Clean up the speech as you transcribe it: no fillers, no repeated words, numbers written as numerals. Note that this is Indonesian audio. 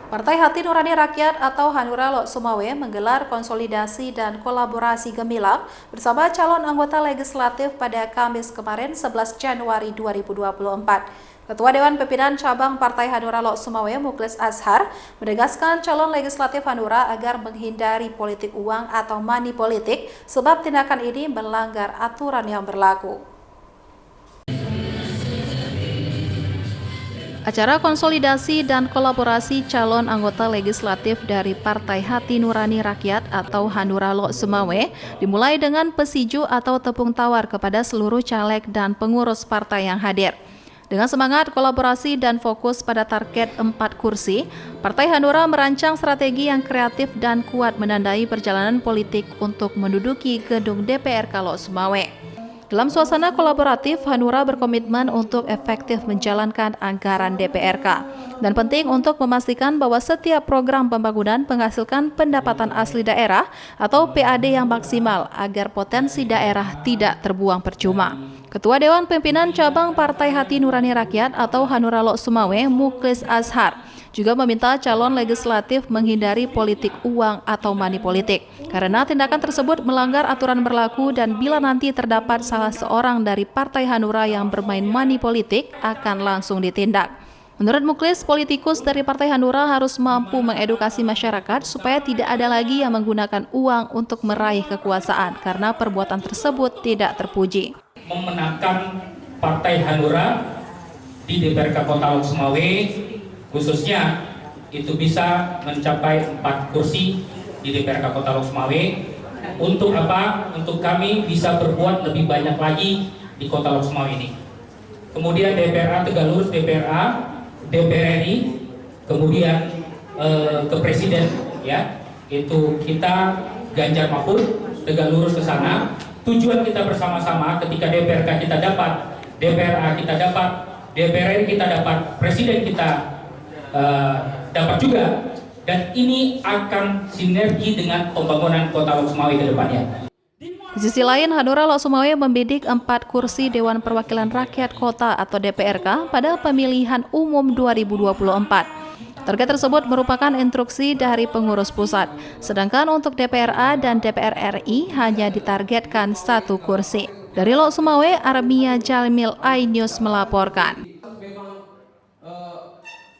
Partai Hati Nurani Rakyat atau Hanura Lok Sumawe menggelar konsolidasi dan kolaborasi gemilang bersama calon anggota legislatif pada Kamis kemarin 11 Januari 2024. Ketua Dewan Pimpinan Cabang Partai Hanura Lok Sumawe Mukhlis Azhar menegaskan calon legislatif Hanura agar menghindari politik uang atau money politik sebab tindakan ini melanggar aturan yang berlaku. Acara konsolidasi dan kolaborasi calon anggota legislatif dari Partai Hati Nurani Rakyat atau Hanura Lok Sumawe dimulai dengan pesiju atau tepung tawar kepada seluruh caleg dan pengurus partai yang hadir. Dengan semangat kolaborasi dan fokus pada target 4 kursi, Partai Hanura merancang strategi yang kreatif dan kuat menandai perjalanan politik untuk menduduki gedung DPRK Lok Sumawe. Dalam suasana kolaboratif, Hanura berkomitmen untuk efektif menjalankan anggaran DPRK dan penting untuk memastikan bahwa setiap program pembangunan menghasilkan pendapatan asli daerah atau PAD yang maksimal agar potensi daerah tidak terbuang percuma. Ketua Dewan Pimpinan Cabang Partai Hati Nurani Rakyat atau Hanura Lok Sumawe Mukhlis Azhar juga meminta calon legislatif menghindari politik uang atau money politik karena tindakan tersebut melanggar aturan berlaku dan bila nanti terdapat salah seorang dari Partai Hanura yang bermain money politik akan langsung ditindak. Menurut Mukhlis, politikus dari Partai Hanura harus mampu mengedukasi masyarakat supaya tidak ada lagi yang menggunakan uang untuk meraih kekuasaan karena perbuatan tersebut tidak terpuji. Memenangkan Partai Hanura di DPRK Kota Lok Sumawe khususnya itu bisa mencapai 4 kursi di DPRK Kota Lok Sumawe. Untuk apa? Untuk kami bisa berbuat lebih banyak lagi di Kota Lok Sumawe ini. Kemudian DPRA Tegak Lurus, DPRA, DPR RI, kemudian ke Presiden, ya, itu kita Ganjar Mahfud tegak lurus ke sana. Tujuan kita bersama-sama ketika DPRK kita dapat, DPRA kita dapat, DPR RI kita dapat, Presiden kita dapat juga, dan ini akan sinergi dengan pembangunan Kota Lok Sumawe ke depannya. Di sisi lain, Hanura Lok Sumawe membidik 4 kursi Dewan Perwakilan Rakyat Kota atau DPRK pada pemilihan umum 2024. Target tersebut merupakan instruksi dari pengurus pusat, sedangkan untuk DPRA dan DPR RI hanya ditargetkan 1 kursi. Dari Lok Sumawe, Armia Jalmil iNews melaporkan.